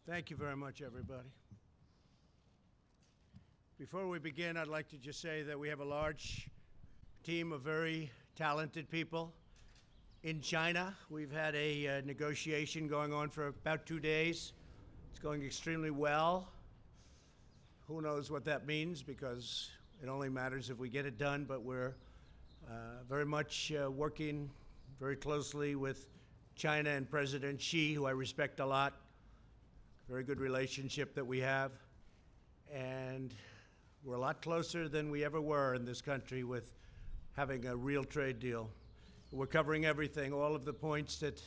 Thank you very much, everybody. Before we begin, I'd like to just say that we have a large team of very talented people in China. We've had a negotiation going on for about 2 days. It's going extremely well. Who knows what that means, because it only matters if we get it done, but we're very much working very closely with China and President Xi, who I respect a lot. Very good relationship that we have. And we're a lot closer than we ever were in this country with having a real trade deal. We're covering everything, all of the points that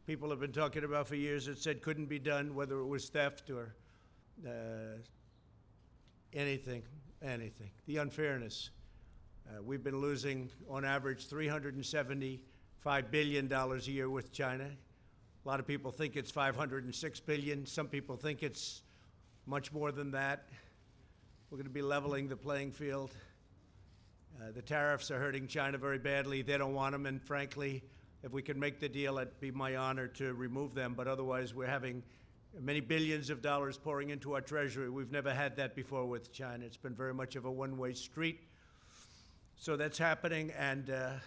people have been talking about for years that said couldn't be done, whether it was theft or anything. The unfairness. We've been losing, on average, $375 billion a year with China. A lot of people think it's $506 billion. Some people think it's much more than that. We're going to be leveling the playing field. The tariffs are hurting China very badly. They don't want them, and frankly, if we can make the deal, it'd be my honor to remove them. But otherwise, we're having many billions of dollars pouring into our treasury. We've never had that before with China. It's been very much of a one-way street. So that's happening, and the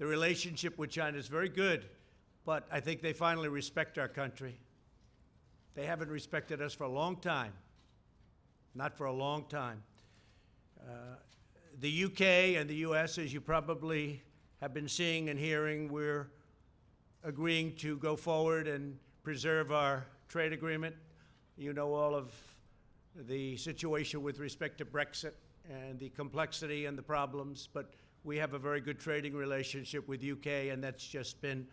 relationship with China is very good. But I think they finally respect our country. They haven't respected us for a long time. Not for a long time. The UK and the US, as you probably have been seeing and hearing, we're agreeing to go forward and preserve our trade agreement. You know all of the situation with respect to Brexit and the complexity and the problems, but we have a very good trading relationship with UK, and that's just been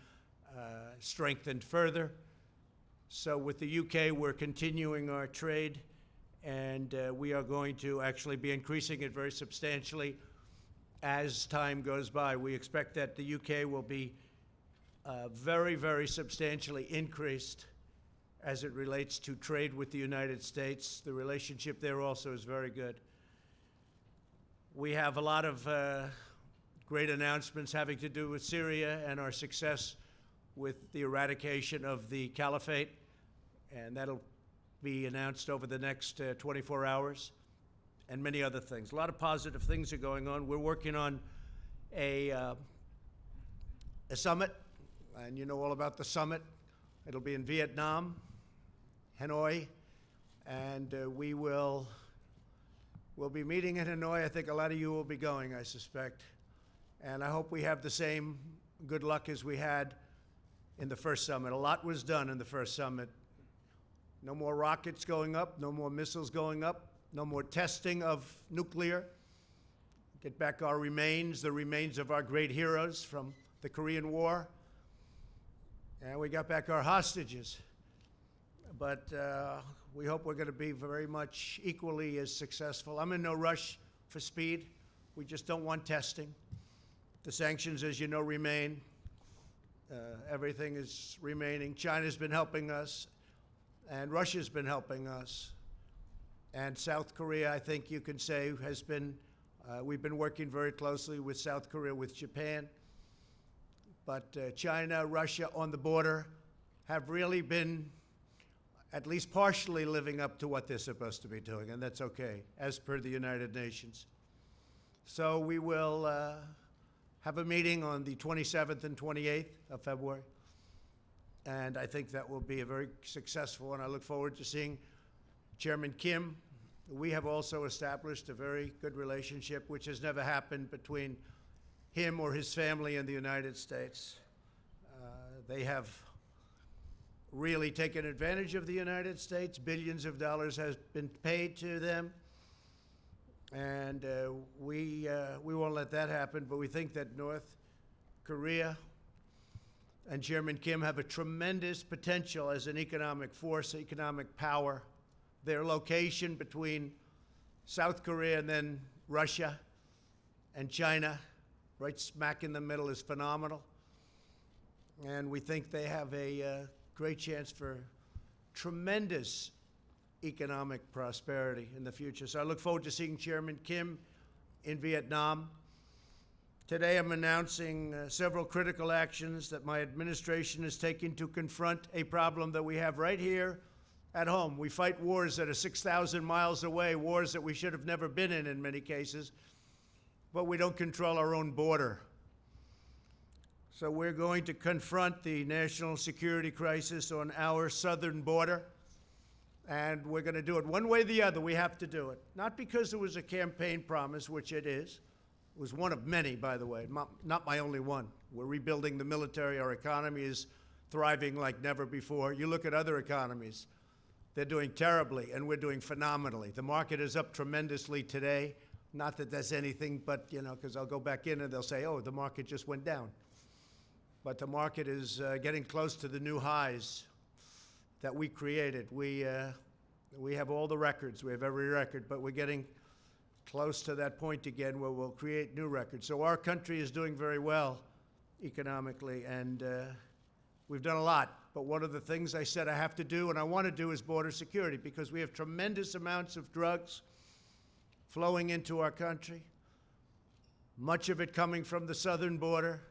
strengthened further. So with the UK, we're continuing our trade, and we are going to actually be increasing it very substantially as time goes by. We expect that the UK will be very, very substantially increased as it relates to trade with the United States. The relationship there also is very good. We have a lot of great announcements having to do with Syria and our success with the eradication of the caliphate, and that'll be announced over the next 24 hours, and many other things. A lot of positive things are going on. We're working on a summit, and you know all about the summit. It'll be in Vietnam, Hanoi, and we'll be meeting in Hanoi. I think a lot of you will be going, I suspect, and I hope we have the same good luck as we had in the first summit. A lot was done in the first summit. No more rockets going up, no more missiles going up, no more testing of nuclear. Get back our remains, the remains of our great heroes from the Korean War. And we got back our hostages. But we hope we're going to be very much equally as successful. I'm in no rush for speed. We just don't want testing. The sanctions, as you know, remain. Everything is remaining. China's been helping us, and Russia's been helping us. And South Korea, I think you can say, has been, we've been working very closely with South Korea, with Japan. But China, Russia on the border have really been at least partially living up to what they're supposed to be doing, and that's okay, as per the United Nations. So we will have a meeting on the 27th and 28th of February. And I think that will be a very successful, and I look forward to seeing Chairman Kim. We have also established a very good relationship, which has never happened between him or his family and the United States. They have really taken advantage of the United States. Billions of dollars has been paid to them. And we won't let that happen, but we think that North Korea and Chairman Kim have a tremendous potential as an economic force, economic power. Their location between South Korea and then Russia and China, right smack in the middle, is phenomenal. And we think they have a great chance for tremendous economic prosperity in the future. So I look forward to seeing Chairman Kim in Vietnam. Today I'm announcing several critical actions that my administration is taking to confront a problem that we have right here at home. We fight wars that are 6,000 miles away, wars that we should have never been in many cases, but we don't control our own border. So we're going to confront the national security crisis on our southern border, and we're going to do it one way or the other. We have to do it. Not because it was a campaign promise, which it is. It was one of many, by the way, not my only one. We're rebuilding the military. Our economy is thriving like never before. You look at other economies. They're doing terribly, and we're doing phenomenally. The market is up tremendously today. Not that that's anything, but, you know, because I'll go back in and they'll say, oh, the market just went down. But the market is getting close to the new highs that we created. We have all the records. We have every record, but we're getting close to that point again where we'll create new records. So our country is doing very well economically, and we've done a lot. But one of the things I said I have to do and I want to do is border security, because we have tremendous amounts of drugs flowing into our country, much of it coming from the southern border.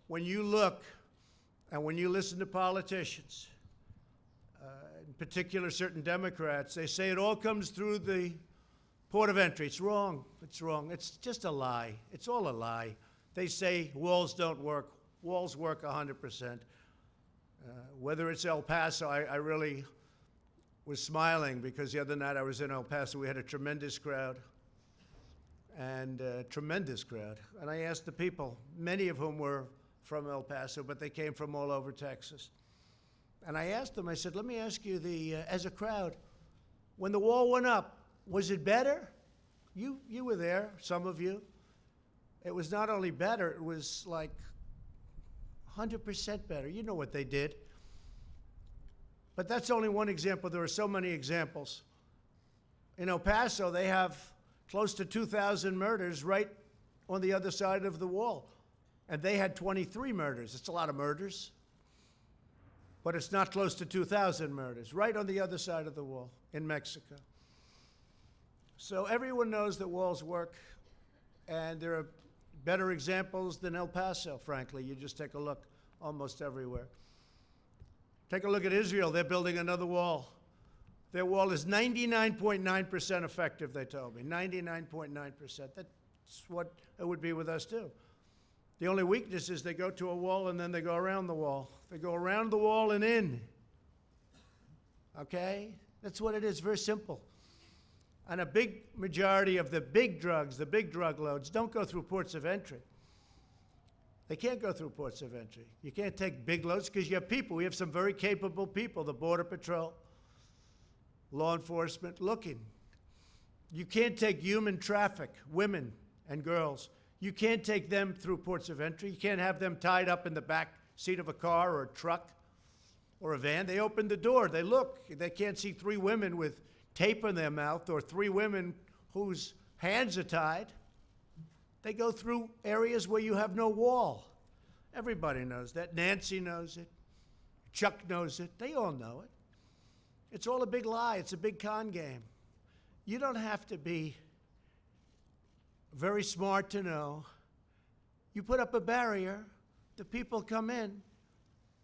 When you look and when you listen to politicians, in particular certain Democrats, they say it all comes through the port of entry. It's wrong. It's wrong. It's just a lie. It's all a lie. They say walls don't work. Walls work 100%. Whether it's El Paso, I really was smiling because the other night I was in El Paso. We had a tremendous crowd. And I asked the people, many of whom were from El Paso, but they came from all over Texas. And I asked them, I said, let me ask you, as a crowd, when the wall went up, was it better? You were there, some of you. It was not only better, it was like 100% better. You know what they did. But that's only one example. There are so many examples. In El Paso, they have close to 2,000 murders right on the other side of the wall. And they had 23 murders. It's a lot of murders. But it's not close to 2,000 murders, right on the other side of the wall in Mexico. So everyone knows that walls work, and there are better examples than El Paso, frankly. You just take a look almost everywhere. Take a look at Israel. They're building another wall. Their wall is 99.9% effective, they told me. 99.9%. That's what it would be with us, too. The only weakness is they go to a wall and then they go around the wall. They go around the wall and in. Okay? That's what it is. Very simple. And a big majority of the big drugs, the big drug loads, don't go through ports of entry. They can't go through ports of entry. You can't take big loads because you have people. We have some very capable people, the Border Patrol, law enforcement, looking. You can't take human traffic, women and girls. You can't take them through ports of entry. You can't have them tied up in the back seat of a car or a truck or a van. They open the door. They look. They can't see three women with tape in their mouth or three women whose hands are tied. They go through areas where you have no wall. Everybody knows that. Nancy knows it. Chuck knows it. They all know it. It's all a big lie. It's a big con game. You don't have to be very smart to know. You put up a barrier, the people come in,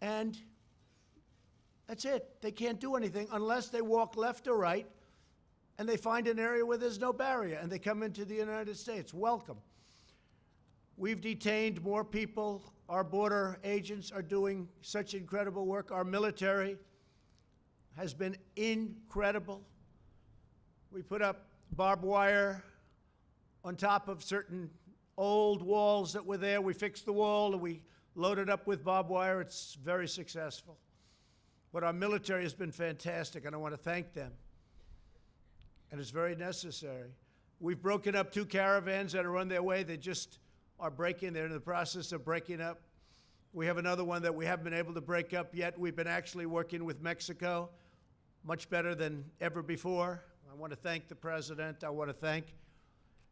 and that's it. They can't do anything unless they walk left or right, and they find an area where there's no barrier, and they come into the United States. Welcome. We've detained more people. Our border agents are doing such incredible work. Our military has been incredible. We put up barbed wire on top of certain old walls that were there. We fixed the wall, and we loaded up with barbed wire. It's very successful. But our military has been fantastic, and I want to thank them. And it's very necessary. We've broken up 2 caravans that are on their way. They just are breaking. They're in the process of breaking up. We have another one that we haven't been able to break up yet. We've been actually working with Mexico much better than ever before. I want to thank the president. I want to thank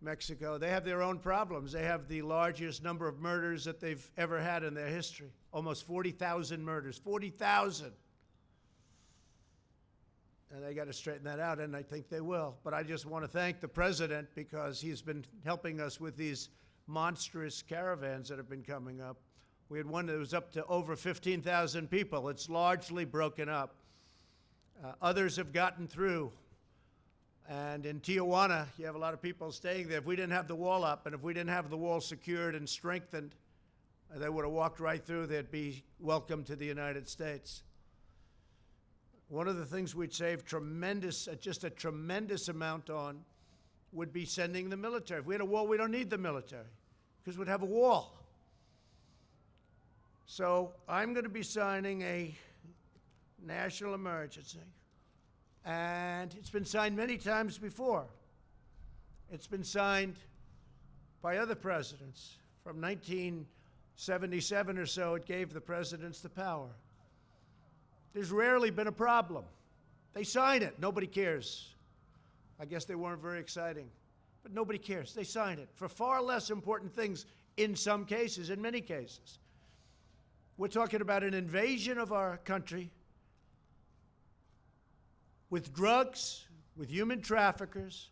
Mexico. They have their own problems. They have the largest number of murders that they've ever had in their history. Almost 40,000 murders. 40,000. And they got to straighten that out, and I think they will. But I just want to thank the president because he's been helping us with these monstrous caravans that have been coming up. We had one that was up to over 15,000 people. It's largely broken up. Others have gotten through. And in Tijuana, you have a lot of people staying there. If we didn't have the wall up and if we didn't have the wall secured and strengthened, they would have walked right through. They'd be welcome to the United States. One of the things we'd save just a tremendous amount on would be sending the military. If we had a wall, we don't need the military because we'd have a wall. So I'm going to be signing a national emergency. And it's been signed many times before. It's been signed by other presidents. From 1977 or so, it gave the presidents the power. There's rarely been a problem. They sign it. Nobody cares. I guess they weren't very exciting. But nobody cares. They sign it for far less important things in some cases, in many cases. We're talking about an invasion of our country with drugs, with human traffickers,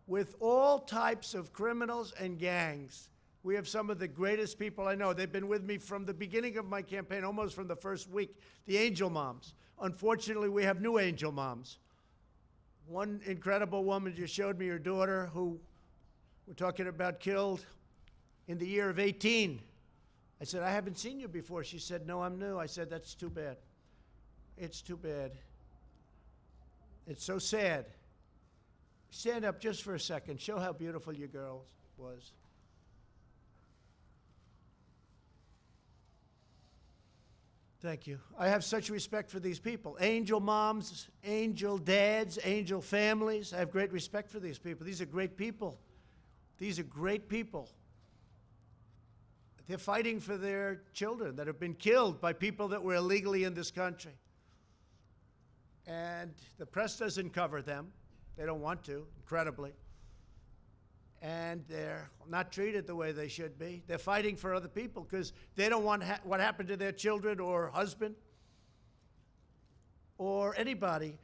with all types of criminals and gangs. We have some of the greatest people I know. They've been with me from the beginning of my campaign, almost from the first week, the angel moms. Unfortunately, we have new angel moms. One incredible woman just showed me her daughter, who we're talking about, killed in the year of 18. I said, I haven't seen you before. She said, no, I'm new. I said, that's too bad. It's too bad. It's so sad. Stand up just for a second. Show how beautiful your girl was. Thank you. I have such respect for these people. Angel moms, angel dads, angel families. I have great respect for these people. These are great people. These are great people. They're fighting for their children that have been killed by people that were illegally in this country. And the press doesn't cover them. They don't want to, incredibly. And they're not treated the way they should be. They're fighting for other people because they don't want what happened to their children or husband or anybody.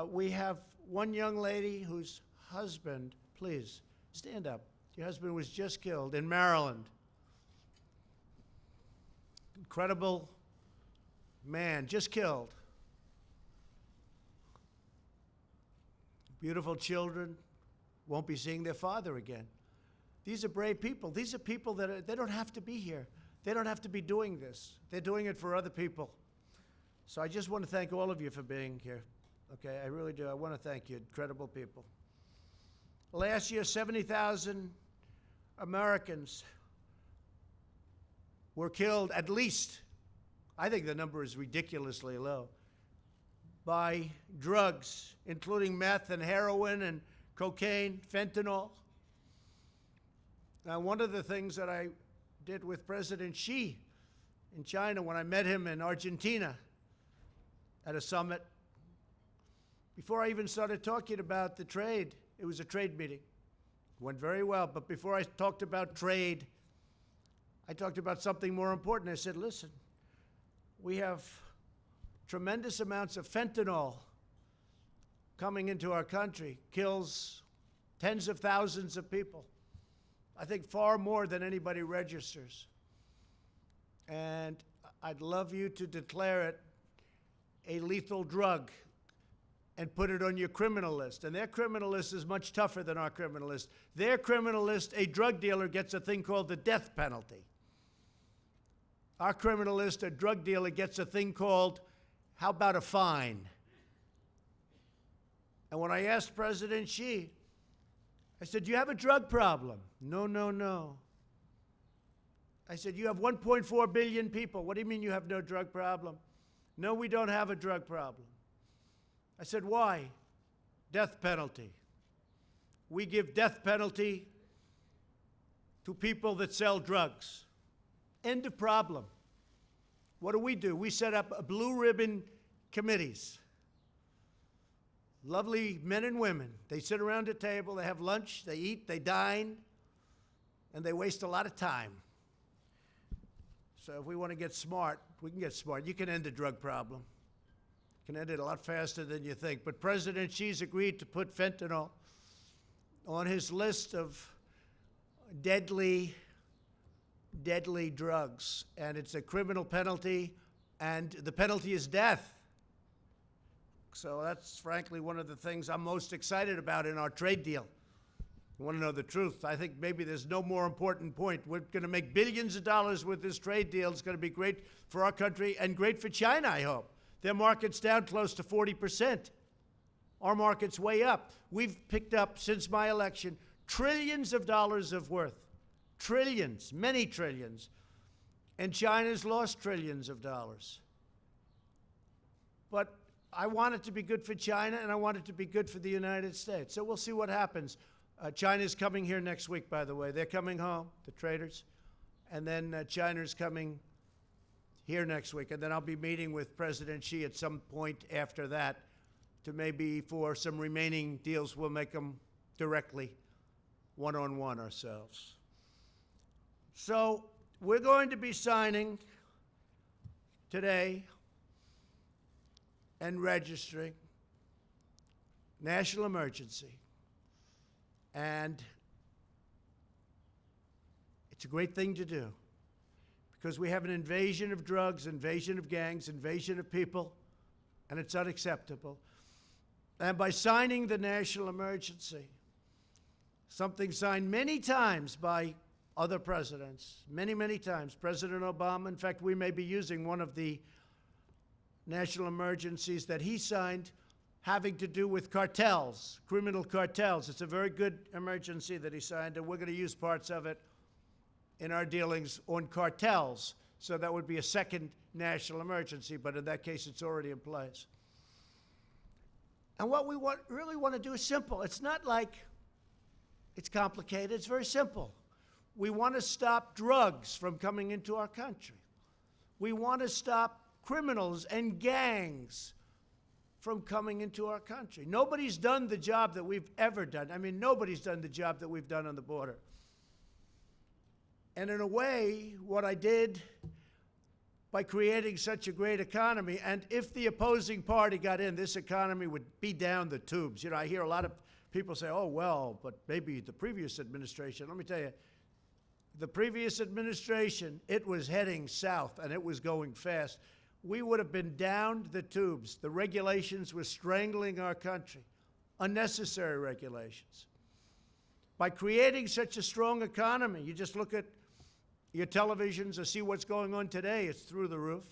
We have one young lady whose husband, please, stand up. Your husband was just killed in Maryland. Incredible man, just killed. Beautiful children won't be seeing their father again. These are brave people. These are people that they don't have to be here. They don't have to be doing this. They're doing it for other people. So I just want to thank all of you for being here. Okay, I really do. I want to thank you, incredible people. Last year, 70,000 Americans were killed, at least. I think the number is ridiculously low, by drugs, including meth and heroin and cocaine, fentanyl. Now, one of the things that I did with President Xi in China when I met him in Argentina at a summit, before I even started talking about the trade, it was a trade meeting. It went very well, but before I talked about trade, I talked about something more important. I said, listen, we have tremendous amounts of fentanyl coming into our country, kills tens of thousands of people. I think far more than anybody registers. And I'd love you to declare it a lethal drug and put it on your criminal list. And their criminal list is much tougher than our criminal list. Their criminal list, a drug dealer gets a thing called the death penalty. Our criminal list, a drug dealer gets a thing called, how about a fine? And when I asked President Xi, I said, do you have a drug problem? No, no, no. I said, you have 1.4 billion people. What do you mean you have no drug problem? No, we don't have a drug problem. I said, why? Death penalty. We give death penalty to people that sell drugs. End of problem. What do? We set up blue ribbon committees. Lovely men and women. They sit around a table, they have lunch, they eat, they dine, and they waste a lot of time. So if we want to get smart, we can get smart. You can end a drug problem. You can end it a lot faster than you think. But President Xi's agreed to put fentanyl on his list of deadly, deadly drugs. And it's a criminal penalty, and the penalty is death. So that's frankly one of the things I'm most excited about in our trade deal. You want to know the truth? I think maybe there's no more important point. We're going to make billions of dollars with this trade deal. It's going to be great for our country and great for China, I hope. Their market's down close to 40%. Our market's way up. We've picked up, since my election, trillions of dollars of worth. Trillions, many trillions. And China's lost trillions of dollars. But I want it to be good for China, and I want it to be good for the United States. So we'll see what happens. China's coming here next week, by the way. They're coming home, the traders. And then China's coming here next week. And then I'll be meeting with President Xi at some point after that to maybe for some remaining deals, we'll make them directly one-on-one ourselves. So we're going to be signing today and registering national emergency. And it's a great thing to do because we have an invasion of drugs, invasion of gangs, invasion of people, and it's unacceptable. And by signing the national emergency, something signed many times by other presidents, many, many times. President Obama, in fact, we may be using one of the national emergencies that he signed having to do with cartels, criminal cartels. It's a very good emergency that he signed, and we're going to use parts of it in our dealings on cartels. So that would be a second national emergency, but in that case, it's already in place. And what we really want to do is simple. It's not like it's complicated. It's very simple. We want to stop drugs from coming into our country. We want to stop criminals and gangs from coming into our country. Nobody's done the job that we've ever done. I mean, nobody's done the job that we've done on the border. And in a way, what I did by creating such a great economy, and if the opposing party got in, this economy would be down the tubes. You know, I hear a lot of people say, oh, well, but maybe the previous administration. Let me tell you, the previous administration, it was heading south, and it was going fast. We would have been down the tubes. The regulations were strangling our country, unnecessary regulations. By creating such a strong economy, you just look at your televisions or see what's going on today, it's through the roof.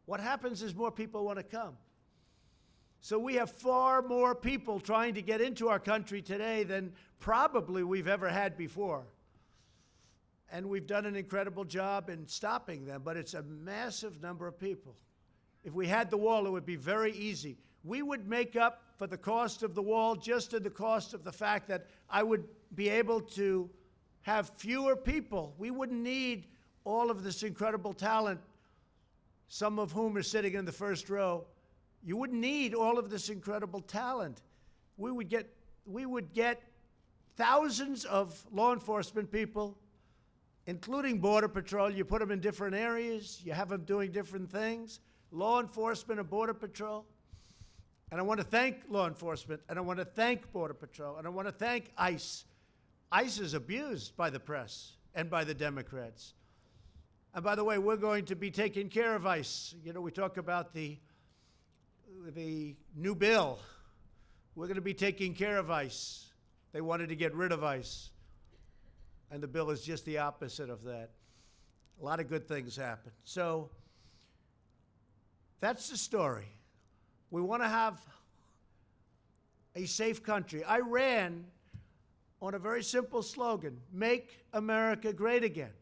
What happens is more people want to come. So we have far more people trying to get into our country today than probably we've ever had before. And we've done an incredible job in stopping them, but it's a massive number of people. If we had the wall, it would be very easy. We would make up for the cost of the wall just in the cost of the fact that I would be able to have fewer people. We wouldn't need all of this incredible talent, some of whom are sitting in the first row. You wouldn't need all of this incredible talent. We would get thousands of law enforcement people, including Border Patrol. You put them in different areas. You have them doing different things. Law enforcement and Border Patrol. And I want to thank law enforcement, and I want to thank Border Patrol, and I want to thank ICE. ICE is abused by the press and by the Democrats. And by the way, we're going to be taking care of ICE. You know, we talk about the new bill. We're going to be taking care of ICE. They wanted to get rid of ICE. And the bill is just the opposite of that. A lot of good things happen. So that's the story. We want to have a safe country. I ran on a very simple slogan, make America great again.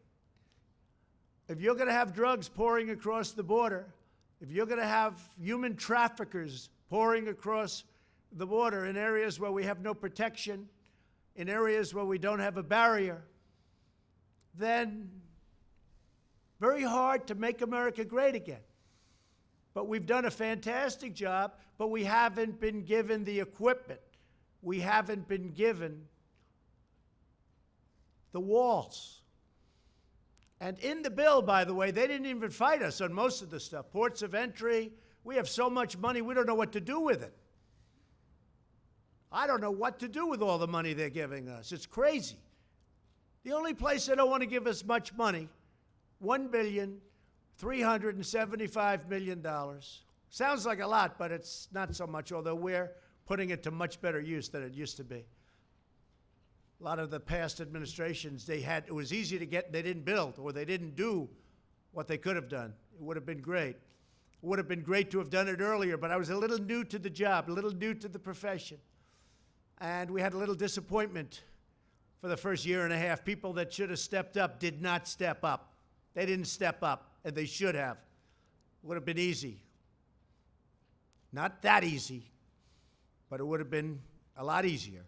If you're going to have drugs pouring across the border, if you're going to have human traffickers pouring across the border in areas where we have no protection, in areas where we don't have a barrier, then very hard to make America great again. But we've done a fantastic job, but we haven't been given the equipment. We haven't been given the walls. And in the bill, by the way, they didn't even fight us on most of the stuff. Ports of entry, we have so much money, we don't know what to do with it. I don't know what to do with all the money they're giving us. It's crazy. The only place they don't want to give us much money, $1,375 million. Sounds like a lot, but it's not so much, although we're putting it to much better use than it used to be. A lot of the past administrations, it was easy to get, they didn't build, or they didn't do what they could have done. It would have been great. It would have been great to have done it earlier, but I was a little new to the job, a little new to the profession. And we had a little disappointment for the first year and a half. People that should have stepped up did not step up. They didn't step up, and they should have. It would have been easy. Not that easy, but it would have been a lot easier.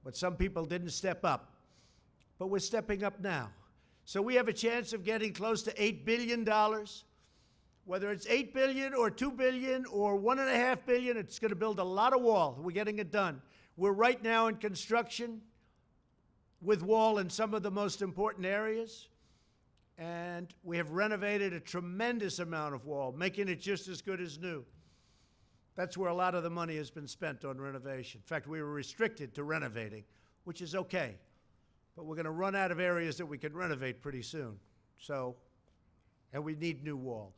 But some people didn't step up. But we're stepping up now. So we have a chance of getting close to $8 billion. Whether it's $8 billion or $2 billion or $1.5 billion, it's going to build a lot of wall. We're getting it done. We're right now in construction with wall in some of the most important areas. And we have renovated a tremendous amount of wall, making it just as good as new. That's where a lot of the money has been spent on renovation. In fact, we were restricted to renovating, which is okay. But we're going to run out of areas that we can renovate pretty soon. And we need new wall.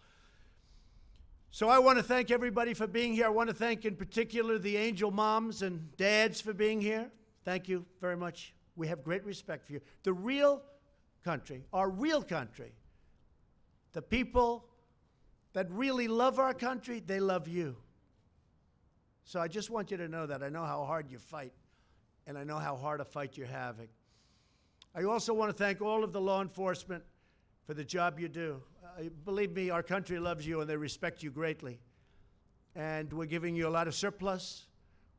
So I want to thank everybody for being here. I want to thank in particular the angel moms and dads for being here. Thank you very much. We have great respect for you. The real country, our real country, the people that really love our country, they love you. So I just want you to know that. I know how hard you fight, and I know how hard a fight you're having. I also want to thank all of the law enforcement for the job you do. Believe me, our country loves you, and they respect you greatly. And we're giving you a lot of surplus.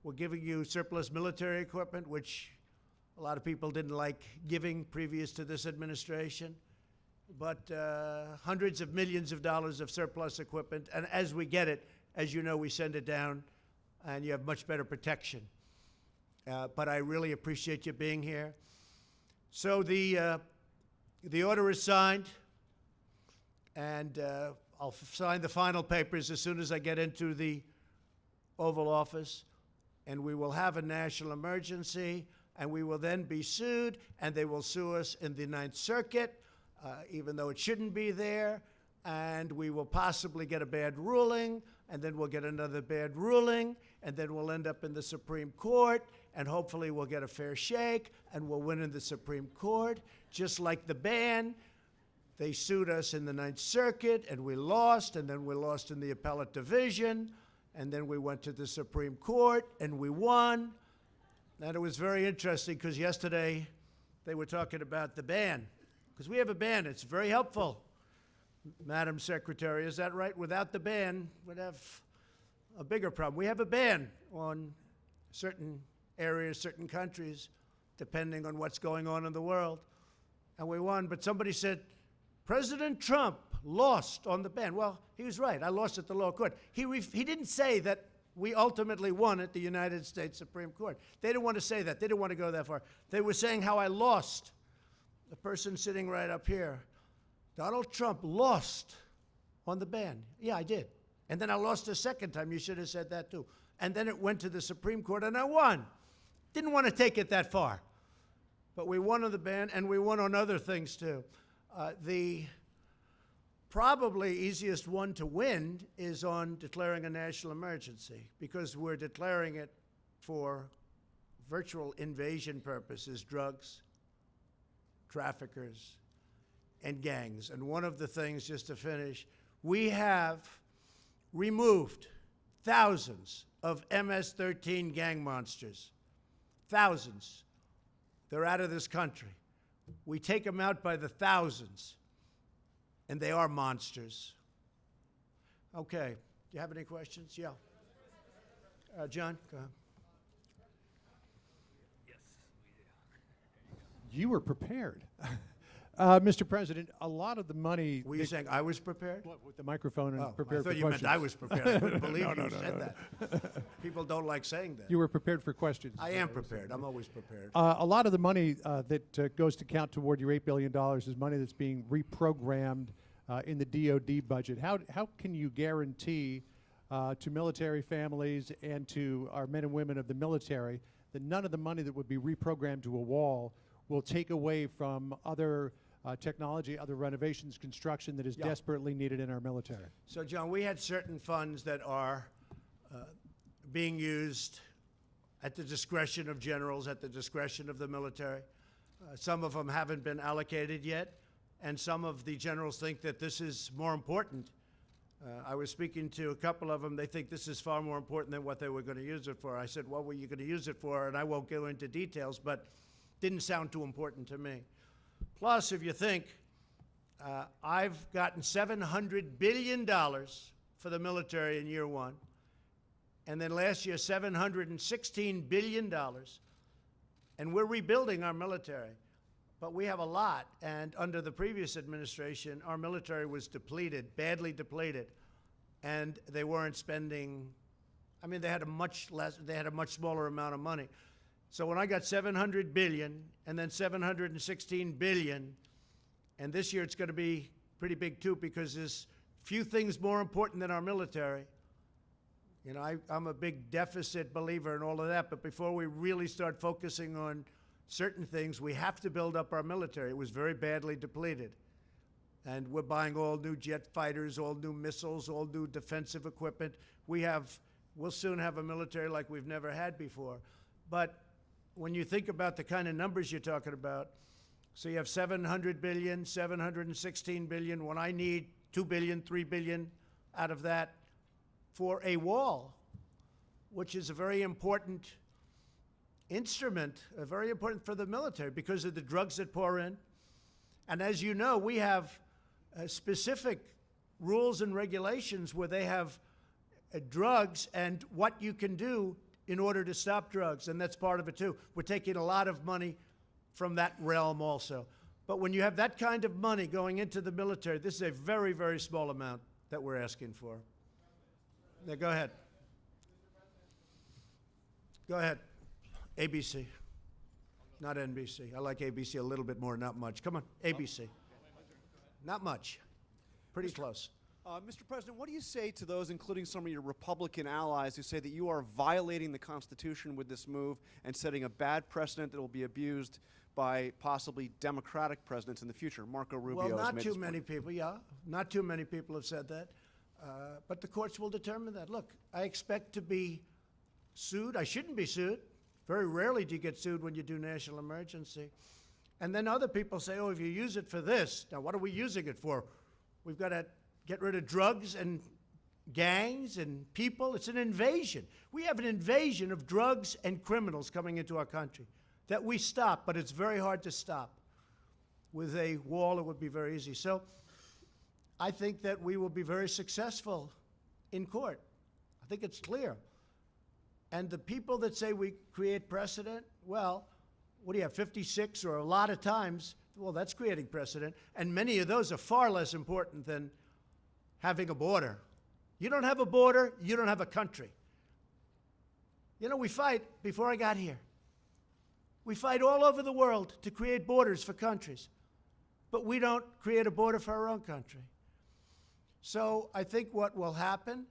We're giving you surplus military equipment, which a lot of people didn't like giving previous to this administration. But hundreds of millions of dollars of surplus equipment. And as we get it, as you know, we send it down, and you have much better protection. But I really appreciate you being here. So the order is signed, and I'll sign the final papers as soon as I get into the Oval Office, and we will have a national emergency, and we will then be sued, and they will sue us in the Ninth Circuit, even though it shouldn't be there, and we will possibly get a bad ruling, and then we'll get another bad ruling, and then we'll end up in the Supreme Court, and hopefully we'll get a fair shake, and we'll win in the Supreme Court, just like the ban. They sued us in the Ninth Circuit, and we lost, and then we lost in the appellate division, and then we went to the Supreme Court, and we won. And it was very interesting, because yesterday they were talking about the ban, because we have a ban. It's very helpful, Madam Secretary. Is that right? Without the ban, we'd have a bigger problem. We have a ban on certain areas, certain countries, depending on what's going on in the world. And we won, but somebody said, President Trump lost on the ban. Well, he was right. I lost at the lower court. He didn't say that we ultimately won at the United States Supreme Court. They didn't want to say that. They didn't want to go that far. They were saying how I lost. The person sitting right up here, Donald Trump lost on the ban. Yeah, I did. And then I lost a second time. You should have said that too. And then it went to the Supreme Court, and I won. Didn't want to take it that far. But we won on the ban, and we won on other things too. The probably easiest one to win is on declaring a national emergency, because we're declaring it for virtual invasion purposes, drugs, traffickers, and gangs. And one of the things, just to finish, we have removed thousands of MS-13 gang monsters. Thousands. They're out of this country. We take them out by the thousands, and they are monsters. Okay. Do you have any questions? Yeah. John, go ahead. Yes, we do. You were prepared. Mr. President, a lot of the money... Were you saying I was prepared? With the microphone and prepared for questions. I thought you meant I was prepared. I couldn't believe you said that. People don't like saying that. You were prepared for questions. I am prepared. I'm always prepared. A lot of the money that goes to count toward your $8 billion is money that's being reprogrammed in the DOD budget. How can you guarantee to military families and to our men and women of the military that none of the money that would be reprogrammed to a wall will take away from other technology, other renovations, construction that is desperately needed in our military? So, John, we had certain funds that are being used at the discretion of generals, at the discretion of the military. Some of them haven't been allocated yet, and some of the generals think that this is more important. I was speaking to a couple of them. They think this is far more important than what they were going to use it for. I said, what were you going to use it for? And I won't go into details, but didn't sound too important to me. Plus, if you think, I've gotten $700 billion for the military in year one, and then last year, $716 billion, and we're rebuilding our military. But we have a lot, and under the previous administration, our military was depleted, badly depleted, and they weren't spending. I mean, they had a much smaller amount of money. So when I got $700 billion and then $716 billion, and this year it's going to be pretty big too, because there's few things more important than our military. You know, I'm a big deficit believer in all of that, but before we really start focusing on certain things, we have to build up our military. It was very badly depleted. And we're buying all new jet fighters, all new missiles, all new defensive equipment. We'll soon have a military like we've never had before. But when you think about the kind of numbers you're talking about, so you have $700 billion, $716 billion, when I need $2 billion, $3 billion out of that for a wall, which is a very important instrument, very important for the military because of the drugs that pour in. And as you know, we have specific rules and regulations where they have drugs and what you can do in order to stop drugs, and that's part of it too. We're taking a lot of money from that realm also. But when you have that kind of money going into the military, this is a very, very small amount that we're asking for. Yeah, go ahead. Go ahead. ABC, not NBC. I like ABC a little bit more, not much. Come on, ABC. Not much. Pretty close. Mr. President, what do you say to those, including some of your Republican allies, who say that you are violating the Constitution with this move and setting a bad precedent that will be abused by possibly Democratic presidents in the future? Marco Rubio has made this point. Well, not too many people, not too many people have said that. But the courts will determine that. Look, I expect to be sued. I shouldn't be sued. Very rarely do you get sued when you do national emergency. And then other people say, oh, if you use it for this, now what are we using it for? We've got to get rid of drugs and gangs and people. It's an invasion. We have an invasion of drugs and criminals coming into our country that we stop, but it's very hard to stop. With a wall, it would be very easy. So I think that we will be very successful in court. I think it's clear. And the people that say we create precedent, well, what do you have, 56 or a lot of times? Well, that's creating precedent. And many of those are far less important than having a border. You don't have a border, you don't have a country. You know, we fight, before I got here, we fight all over the world to create borders for countries. But we don't create a border for our own country. So I think what will happen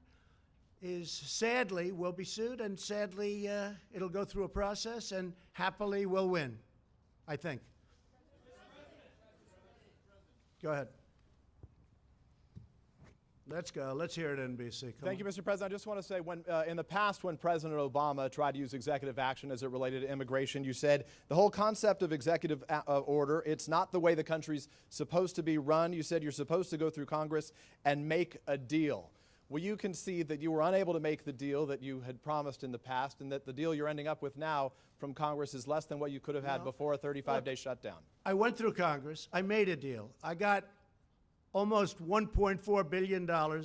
is, sadly, we'll be sued, and sadly, it'll go through a process, and happily we'll win, I think. Go ahead. Let's go. Let's hear it, NBC. Thank you, Mr. President. I just want to say, when in the past, when President Obama tried to use executive action as it related to immigration, you said the whole concept of executive order, it's not the way the country's supposed to be run. You said you're supposed to go through Congress and make a deal. Will you concede that you were unable to make the deal that you had promised in the past, and that the deal you're ending up with now from Congress is less than what you could have had before a 35-day shutdown? I went through Congress. I made a deal. I got almost $1.4 billion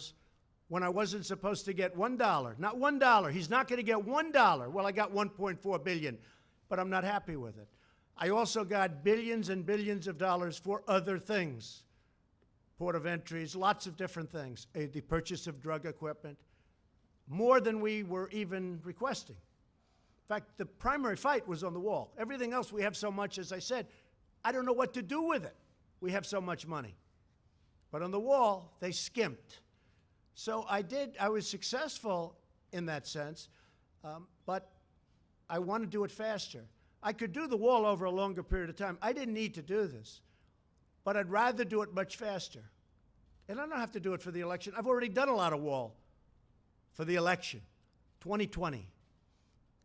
when I wasn't supposed to get $1. Not $1. He's not going to get $1. Well, I got $1.4 billion, but I'm not happy with it. I also got billions and billions of dollars for other things. Port of entries, lots of different things. The purchase of drug equipment, more than we were even requesting. In fact, the primary fight was on the wall. Everything else, we have so much, as I said, I don't know what to do with it. We have so much money. But on the wall, they skimped. So I was successful in that sense, but I want to do it faster. I could do the wall over a longer period of time. I didn't need to do this, but I'd rather do it much faster. And I don't have to do it for the election. I've already done a lot of wall for the election, 2020.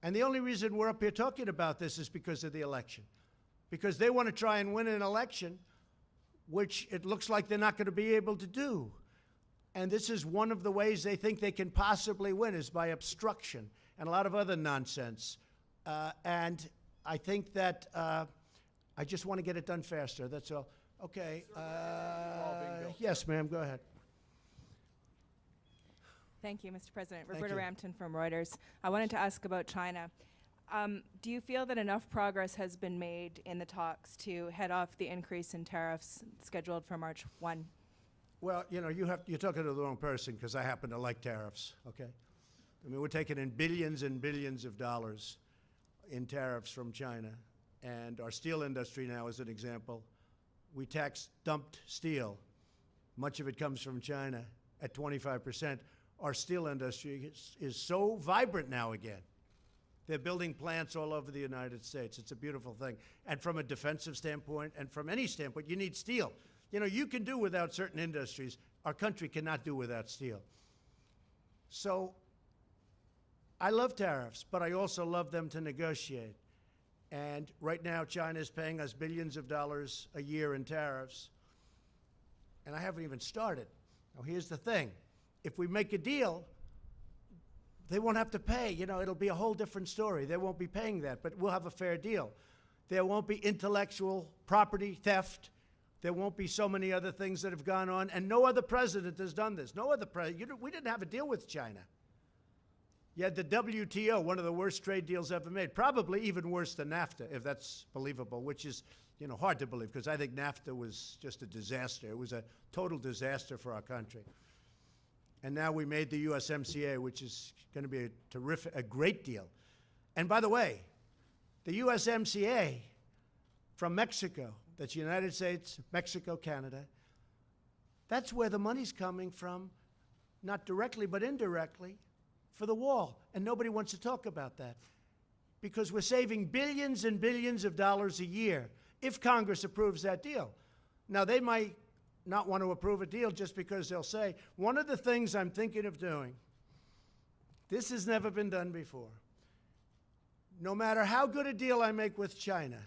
And the only reason we're up here talking about this is because of the election. Because they want to try and win an election, which it looks like they're not going to be able to do. And this is one of the ways they think they can possibly win, is by obstruction and a lot of other nonsense. And I think that I just want to get it done faster. That's all. Okay. Yes, ma'am. Go ahead. Thank you, Mr. President. Thank Roberta you. Rampton from Reuters. I wanted to ask about China. Do you feel that enough progress has been made in the talks to head off the increase in tariffs scheduled for March 1? Well, you know, you're talking to the wrong person, because I happen to like tariffs, okay? I mean, we're taking in billions and billions of dollars in tariffs from China. And our steel industry now, as an example, we tax dumped steel. Much of it comes from China at 25%. Our steel industry is so vibrant now again. They're building plants all over the United States. It's a beautiful thing. And from a defensive standpoint, and from any standpoint, you need steel. You know, you can do without certain industries. Our country cannot do without steel. So I love tariffs, but I also love them to negotiate. And right now, China is paying us billions of dollars a year in tariffs. And I haven't even started. Now, here's the thing. If we make a deal, they won't have to pay. You know, it'll be a whole different story. They won't be paying that, but we'll have a fair deal. There won't be intellectual property theft. There won't be so many other things that have gone on, and no other president has done this. No other president. We didn't have a deal with China. You had the WTO, one of the worst trade deals ever made, probably even worse than NAFTA, if that's believable, which is, you know, hard to believe, because I think NAFTA was just a disaster. It was a total disaster for our country. And now we made the USMCA, which is going to be a great deal. And by the way, the USMCA from Mexico, that's United States, Mexico, Canada, that's where the money's coming from, not directly but indirectly, for the wall. And nobody wants to talk about that, because we're saving billions and billions of dollars a year if Congress approves that deal. Now, they might not want to approve a deal just because they'll say, one of the things I'm thinking of doing, this has never been done before. No matter how good a deal I make with China,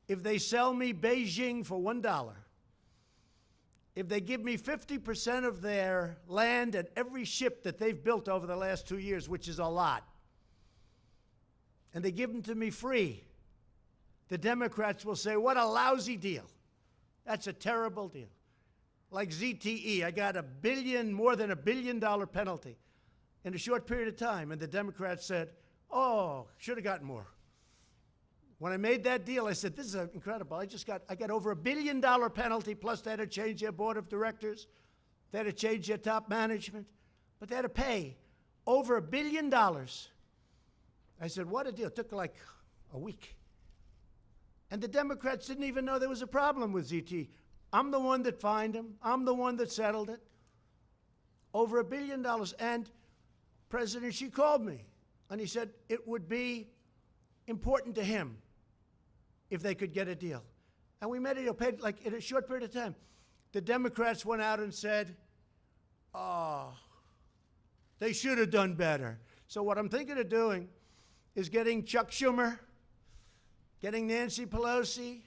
if they sell me Beijing for $1, if they give me 50% of their land and every ship that they've built over the last 2 years, which is a lot, and they give them to me free, the Democrats will say, what a lousy deal. That's a terrible deal. Like ZTE, I got more than $1 billion penalty in a short period of time, and the Democrats said, oh, should have gotten more. When I made that deal, I said, this is incredible. I got over $1 billion penalty, plus they had to change their board of directors. They had to change their top management. But they had to pay over $1 billion. I said, what a deal. It took like a week. And the Democrats didn't even know there was a problem with ZT. I'm the one that fined him. I'm the one that settled it. Over $1 billion. And President Xi called me, and he said it would be important to him if they could get a deal. And we made a deal, paid like in a short period of time. The Democrats went out and said, oh, they should have done better. So what I'm thinking of doing is getting Chuck Schumer, getting Nancy Pelosi,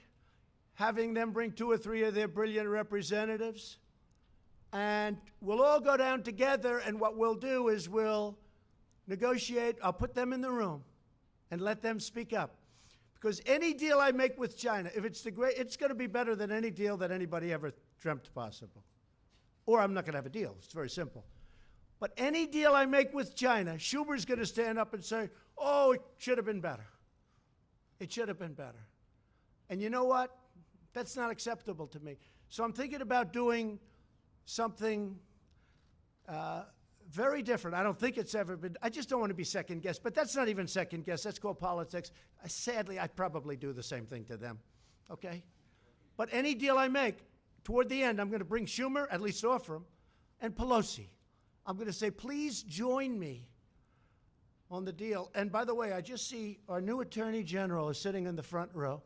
having them bring 2 or 3 of their brilliant representatives, and we'll all go down together, and what we'll do is we'll negotiate. I'll put them in the room and let them speak up. Because any deal I make with China, if it's it's going to be better than any deal that anybody ever dreamt possible. Or I'm not going to have a deal. It's very simple. But any deal I make with China, Schumer's going to stand up and say, oh, it should have been better. It should have been better. And you know what? That's not acceptable to me. So I'm thinking about doing something very different. I don't think it's ever been. I just don't want to be second guessed. But that's not even second guess. That's called politics. Sadly, I'd probably do the same thing to them. Okay? But any deal I make, toward the end, I'm going to bring Schumer, at least offer him, and Pelosi. I'm going to say, please join me on the deal. And by the way, I just see our new Attorney General is sitting in the front row.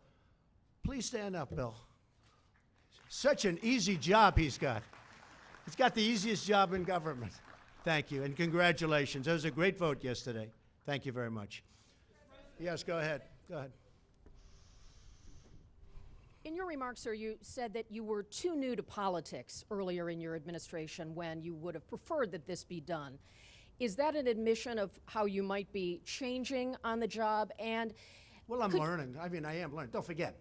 Please stand up, Bill. Such an easy job he's got. He's got the easiest job in government. Thank you, and congratulations. That was a great vote yesterday. Thank you very much. Yes, go ahead. Go ahead. In your remarks, sir, you said that you were too new to politics earlier in your administration when you would have preferred that this be done. Is that an admission of how you might be changing on the job? And well, I'm learning. I mean, I am learning. Don't forget,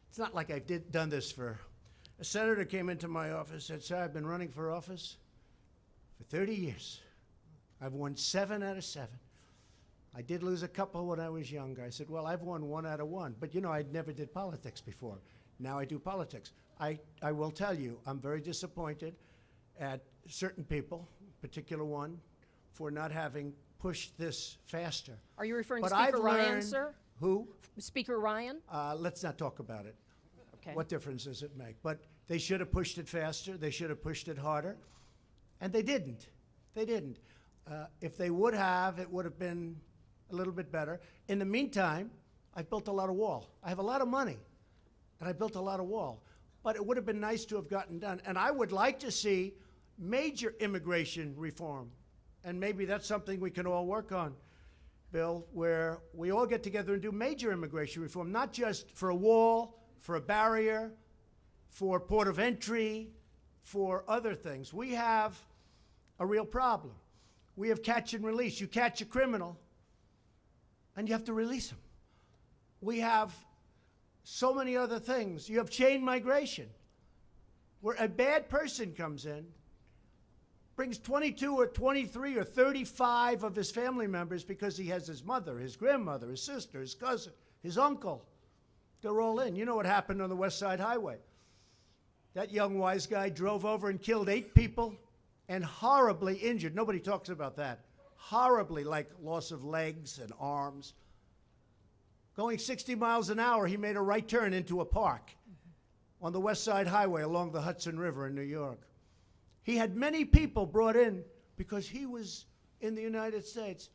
it's not like I've done this for. A senator came into my office and said, "Sir, I've been running for office for 30 years. I've won 7 out of 7. I did lose a couple when I was younger." I said, "Well, I've won 1 out of 1. But, you know, I never did politics before. Now I do politics." I will tell you, I'm very disappointed at certain people, particular one, for not having pushed this faster. are you referring But to Speaker I've Ryan, learned- sir? Who? Speaker Ryan? Let's not talk about it. Okay. What difference does it make? But they should have pushed it faster. They should have pushed it harder. And they didn't. They didn't. If they would have, it would have been a little bit better. In the meantime, I've built a lot of wall. I have a lot of money, and I built a lot of wall. But it would have been nice to have gotten done. And I would like to see major immigration reform. And maybe that's something we can all work on, Bill, where we all get together and do major immigration reform, not just for a wall, for a barrier, for port of entry, for other things. We have a real problem. We have catch and release. You catch a criminal, and you have to release him. We have so many other things. You have chain migration, where a bad person comes in, brings 22 or 23 or 35 of his family members because he has his mother, his grandmother, his sister, his cousin, his uncle. They're all in. You know what happened on the West Side Highway? That young wise guy drove over and killed 8 people and horribly injured. Nobody talks about that. Horribly, like loss of legs and arms. Going 60 miles an hour, he made a right turn into a park on the West Side Highway along the Hudson River in New York. He had many people brought in because he was in the United States.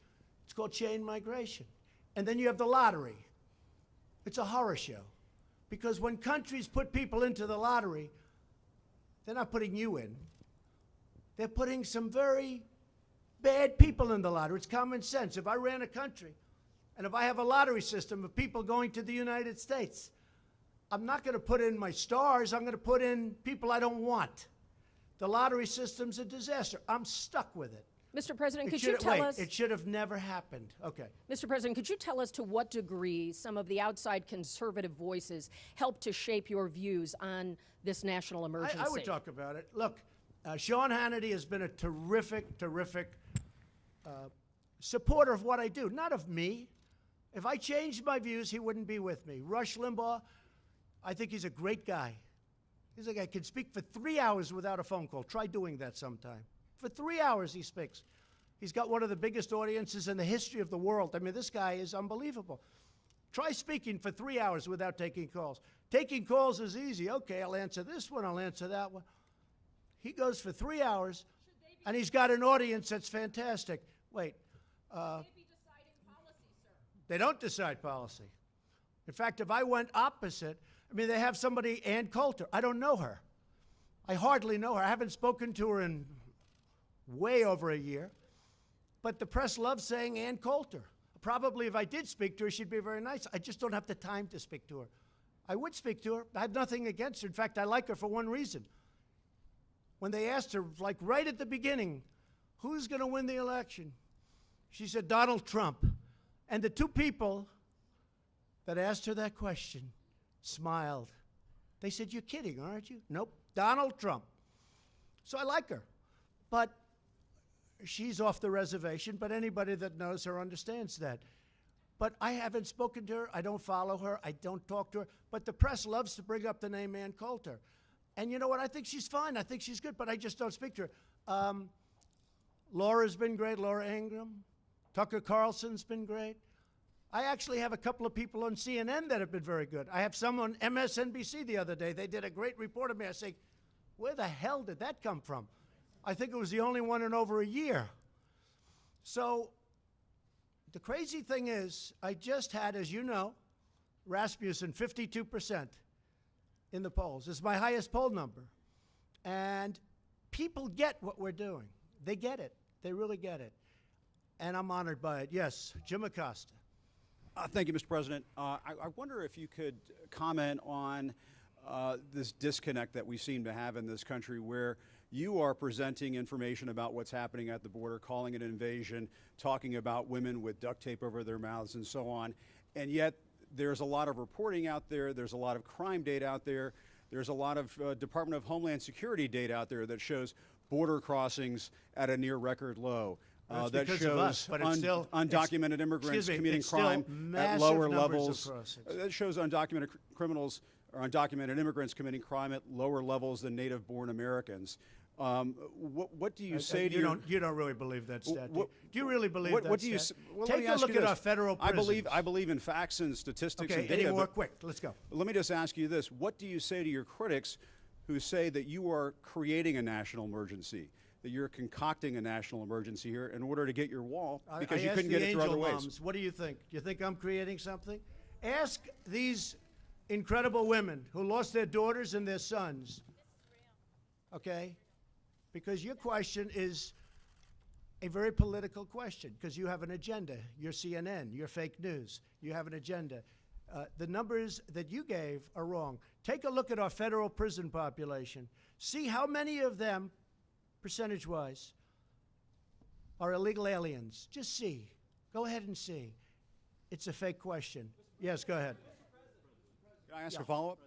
It's called chain migration. And then you have the lottery. It's a horror show. Because when countries put people into the lottery, they're not putting you in. They're putting some very bad people in the lottery. It's common sense. If I ran a country, and if I have a lottery system of people going to the United States, I'm not going to put in my stars. I'm going to put in people I don't want. The lottery system's a disaster. I'm stuck with it. Mr. President, could you tell us... It should have never happened. Okay. Mr. President, could you tell us to what degree some of the outside conservative voices helped to shape your views on this national emergency? I would talk about it. Look, Sean Hannity has been a terrific supporter of what I do, not of me. If I changed my views, he wouldn't be with me. Rush Limbaugh, I think he's a great guy. He's a guy who can speak for 3 hours without a phone call. Try doing that sometime. For 3 hours he speaks. He's got one of the biggest audiences in the history of the world. I mean, this guy is unbelievable. Try speaking for 3 hours without taking calls. Taking calls is easy. Okay, I'll answer this one, I'll answer that one. He goes for 3 hours, and he's got an audience that's fantastic. Wait. Should they be deciding policy, sir? They don't decide policy. In fact, if I went opposite, I mean, they have somebody, Ann Coulter. I don't know her. I hardly know her. I haven't spoken to her in way over a year. But the press loves saying Ann Coulter. Probably if I did speak to her, she'd be very nice. I just don't have the time to speak to her. I would speak to her. I have nothing against her. In fact, I like her for one reason. When they asked her, like right at the beginning, who's going to win the election? She said, Donald Trump. And the 2 people that asked her that question smiled. They said, you're kidding, aren't you? Nope, Donald Trump. So I like her. But she's off the reservation, but anybody that knows her understands that. But I haven't spoken to her. I don't follow her. I don't talk to her. But the press loves to bring up the name Ann Coulter. And you know what? I think she's fine. I think she's good, but I just don't speak to her. Laura's been great, Laura Ingraham. Tucker Carlson's been great. I actually have a couple of people on CNN that have been very good. I have some on MSNBC the other day. They did a great report of me. I say, where the hell did that come from? I think it was the only one in over a year. So the crazy thing is, I just had, as you know, Rasmussen 52% in the polls. It's my highest poll number. And people get what we're doing. They get it. They really get it. And I'm honored by it. Yes, Jim Acosta. Thank you, Mr. President. I wonder if you could comment on this disconnect that we seem to have in this country, where you are presenting information about what's happening at the border, calling it an invasion, talking about women with duct tape over their mouths and so on, and yet there's a lot of reporting out there, there's a lot of crime data out there, there's a lot of Department of Homeland Security data out there that shows border crossings at a near record low. That's That because of shows us, but it's still, undocumented immigrants excuse me, committing it's still crime at massive lower numbers of levels. crossings. That shows undocumented criminals or undocumented immigrants committing crime at lower levels than native-born Americans. What do you say to you don't really believe that stat? Do you really believe what, that what do you stat? well, let me Take a ask look you at this. our federal prisons. I believe in facts and statistics Okay, and data. any more but quick? Let's go. let me just ask you this. What do you say to your critics who say that you are creating a national emergency, that you're concocting a national emergency here in order to get your wall because you couldn't get it through other ways? Moms, what do you think? Do you think I'm creating something? Ask these incredible women who lost their daughters and their sons. Okay? Because your question is a very political question, because you have an agenda. You're CNN, you're fake news. You have an agenda. The numbers that you gave are wrong. Take a look at our federal prison population. See how many of them, percentage-wise, are illegal aliens. Just see. Go ahead and see. It's a fake question. Yes, go ahead. Can I ask a follow-up?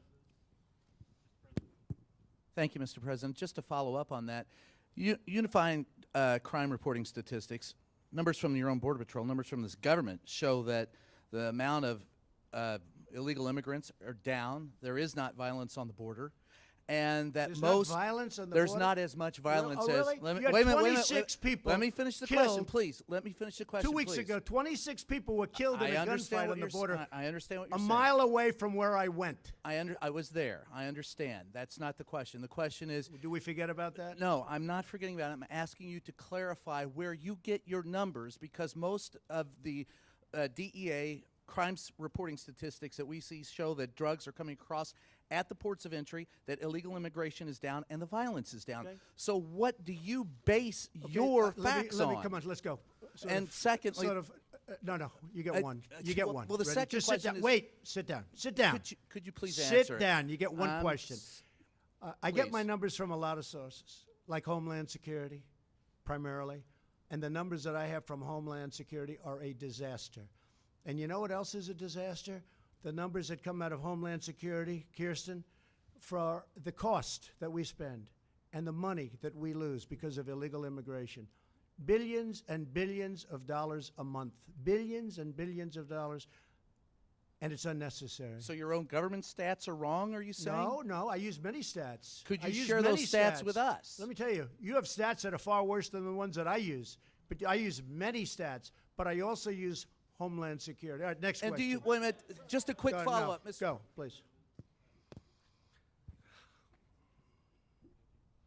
Thank you, Mr. President. Just to follow up on that, unifying crime reporting statistics, numbers from your own Border Patrol, numbers from this government show that the amount of illegal immigrants are down. There is not violence on the border. And that There's most not violence on the there's border? not as much violence Oh, really? as. Let me, You had wait a minute, 26 people Let me finish the killed. question, please. Let me finish the question. 2 weeks please. ago, 26 people were killed in I a understand gunfight what on the you're border I understand what you're a saying. mile away from where I went. I was there. I understand. That's not the question. The question is, Do we forget about that? no, I'm not forgetting about it. I'm asking you to clarify where you get your numbers, because most of the DEA crimes reporting statistics that we see show that drugs are coming across at the ports of entry, that illegal immigration is down, and the violence is down. Okay. So what do you base Okay, your let facts me, on? come on, let's go. And secondly- no, you get one. You get well, one. well, the Ready? second Just question sit down. is- Wait, sit down. Sit down. Could you please Sit answer it? down. You get one question. I get my please. numbers from a lot of sources, like Homeland Security, primarily. And the numbers that I have from Homeland Security are a disaster. And you know what else is a disaster? The numbers that come out of Homeland Security, Kirsten, for the cost that we spend and the money that we lose because of illegal immigration. Billions and billions of dollars a month. Billions and billions of dollars. And it's unnecessary. So your own government stats are wrong, are you saying? No, I use many stats. Could I you use share many those stats with us? Let me tell you, you have stats that are far worse than the ones that I use. But I use many stats, but I also use Homeland Security. All right, next And question. do you, wait a minute, just a quick Go, no, follow-up, Mr. Go, please.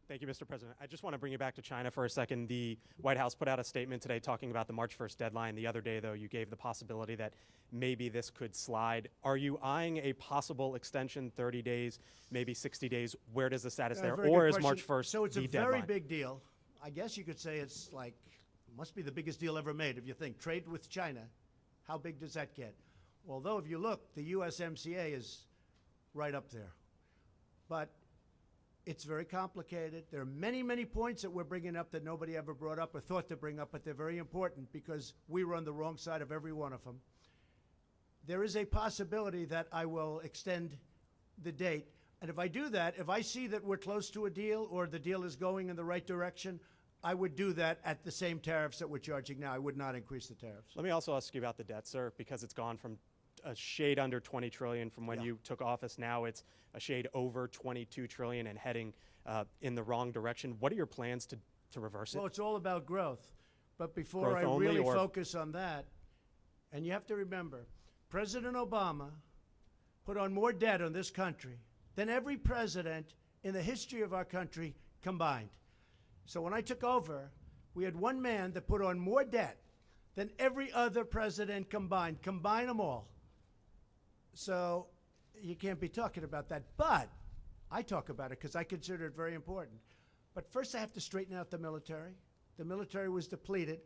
Thank you, Mr. President. I just want to bring you back to China for a second. The White House put out a statement today talking about the March 1st deadline. The other day, though, you gave the possibility that maybe this could slide. Are you eyeing a possible extension, 30 days, maybe 60 days? Where does the status there? Very Or good is March question. 1st So it's the a very deadline? big deal. I guess you could say it's like, must be the biggest deal ever made if you think trade with China. How big does that get? Although if you look, the USMCA is right up there. But it's very complicated. There are many, many points that we're bringing up that nobody ever brought up or thought to bring up, but they're very important because we were on the wrong side of every one of them. There is a possibility that I will extend the date. And if I do that, if I see that we're close to a deal or the deal is going in the right direction, I would do that at the same tariffs that we're charging now. I would not increase the tariffs. Let me also ask you about the debt, sir, because it's gone from a shade under 20 trillion from when you took office. Now it's a shade over 22 trillion and heading in the wrong direction. What are your plans to reverse it? Well, it's all about growth. But before Growth I only, really or- focus on that, and you have to remember, President Obama put on more debt on this country than every president in the history of our country combined. So when I took over, we had one man that put on more debt than every other president combined. Combine them all. So you can't be talking about that. But I talk about it because I consider it very important. But first I have to straighten out the military. The military was depleted.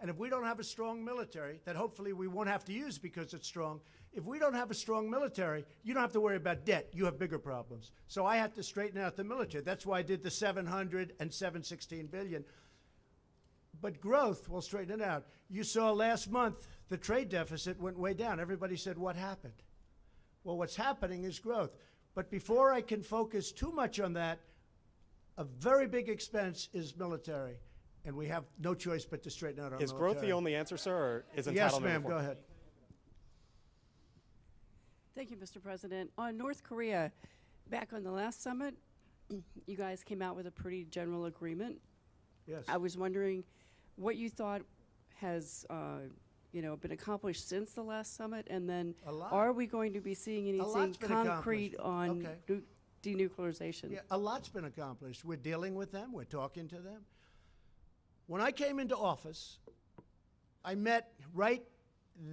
And if we don't have a strong military, that hopefully we won't have to use because it's strong, if we don't have a strong military, you don't have to worry about debt. You have bigger problems. So I had to straighten out the military. That's why I did the 700 and 716 billion. But growth will straighten it out. You saw last month the trade deficit went way down. Everybody said, what happened? Well, what's happening is growth. But before I can focus too much on that, a very big expense is military. And we have no choice but to straighten out our Is military. growth the only answer, sir, or is entitlement? Yes, ma'am, go ahead. Thank you, Mr. President. On North Korea, back on the last summit, you guys came out with a pretty general agreement. Yes. I was wondering what you thought has been accomplished since the last summit, and then A lot. are we going to be seeing anything lot's been concrete on Okay. denuclearization? Yeah, a lot's been accomplished. We're dealing with them. We're talking to them. When I came into office, I met right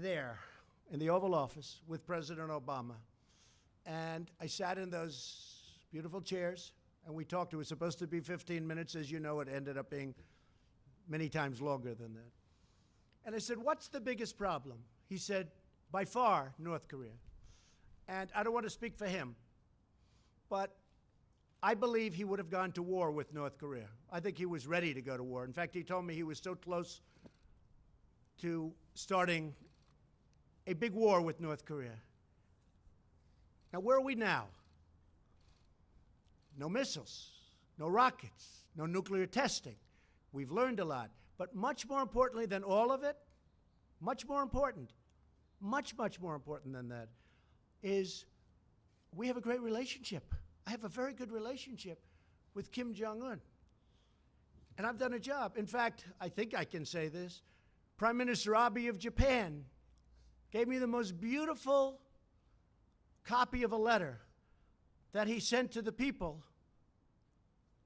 there in the Oval Office with President Obama. And I sat in those beautiful chairs, and we talked. It was supposed to be 15 minutes. As you know, it ended up being many times longer than that. And I said, what's the biggest problem? He said, by far, North Korea. And I don't want to speak for him, but I believe he would have gone to war with North Korea. I think he was ready to go to war. In fact, he told me he was so close to starting a big war with North Korea. Now, where are we now? No missiles, no rockets, no nuclear testing. We've learned a lot. But much more importantly than all of it, much more important than that, is we have a great relationship. I have a very good relationship with Kim Jong-un. And I've done a job. In fact, I think I can say this. Prime Minister Abe of Japan gave me the most beautiful copy of a letter that he sent to the people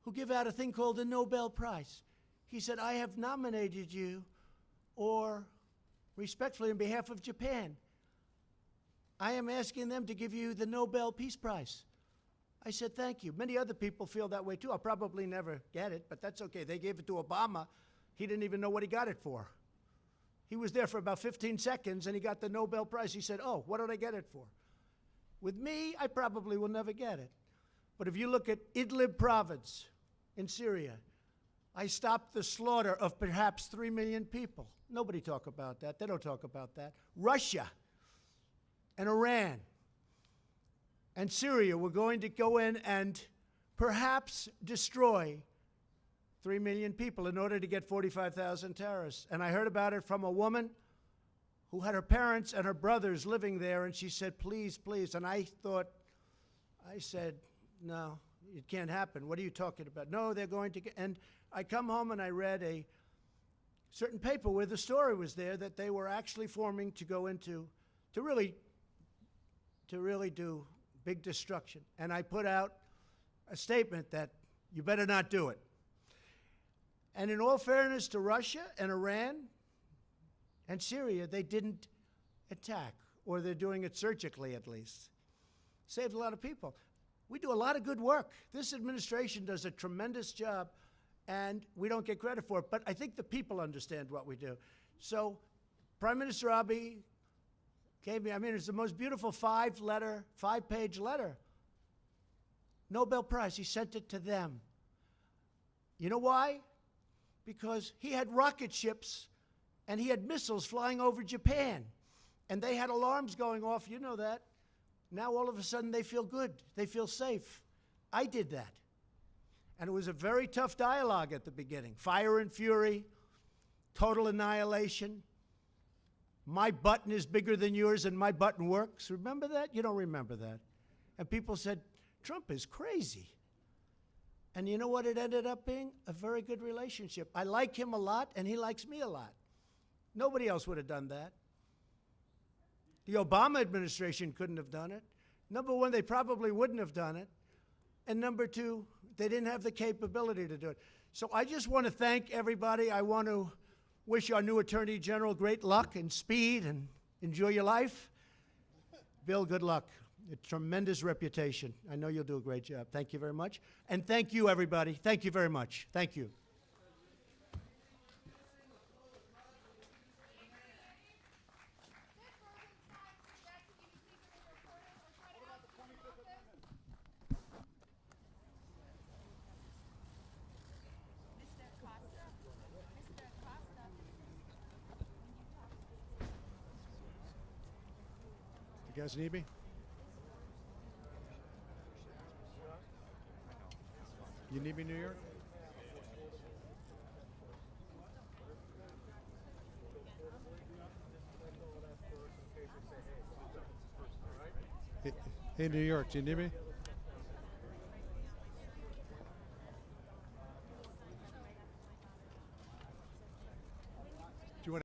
who give out a thing called the Nobel Prize. He said, I have nominated you, or respectfully on behalf of Japan, I am asking them to give you the Nobel Peace Prize. I said, thank you. Many other people feel that way too. I'll probably never get it, but that's okay. They gave it to Obama. He didn't even know what he got it for. He was there for about 15 seconds and he got the Nobel Prize. He said, oh, what did I get it for? With me, I probably will never get it. But if you look at Idlib province in Syria, I stopped the slaughter of perhaps 3 million people. Nobody talk about that. They don't talk about that. Russia and Iran and Syria were going to go in and perhaps destroy 3 million people in order to get 45,000 terrorists. And I heard about it from a woman who had her parents and her brothers living there, and she said, please, please. And I said, no, it can't happen. What are you talking about? No, they're going to get, and I come home and I read a certain paper where the story was there that they were actually forming to go into, to really do big destruction. And I put out a statement that you better not do it. And in all fairness to Russia and Iran and Syria, they didn't attack, or they're doing it surgically at least. Saved a lot of people. We do a lot of good work. This administration does a tremendous job, and we don't get credit for it. But I think the people understand what we do. So Prime Minister Abe gave me, it's the most beautiful five-page letter. Nobel Prize, he sent it to them. You know why? Because he had rocket ships and he had missiles flying over Japan. And they had alarms going off, you know that. Now all of a sudden they feel good, they feel safe. I did that. And it was a very tough dialogue at the beginning. Fire and fury, total annihilation. My button is bigger than yours and my button works. Remember that? You don't remember that. And people said, Trump is crazy. And you know what it ended up being? A very good relationship. I like him a lot and he likes me a lot. Nobody else would have done that. The Obama administration couldn't have done it. Number one, they probably wouldn't have done it. And number two, they didn't have the capability to do it. So I just want to thank everybody. I want to wish our new Attorney General great luck and speed and enjoy your life. Bill, good luck. A tremendous reputation. I know you'll do a great job. Thank you very much. And thank you, everybody. Thank you very much. Thank you. You guys need me? You need me, New York? Hey, New York, do you need me?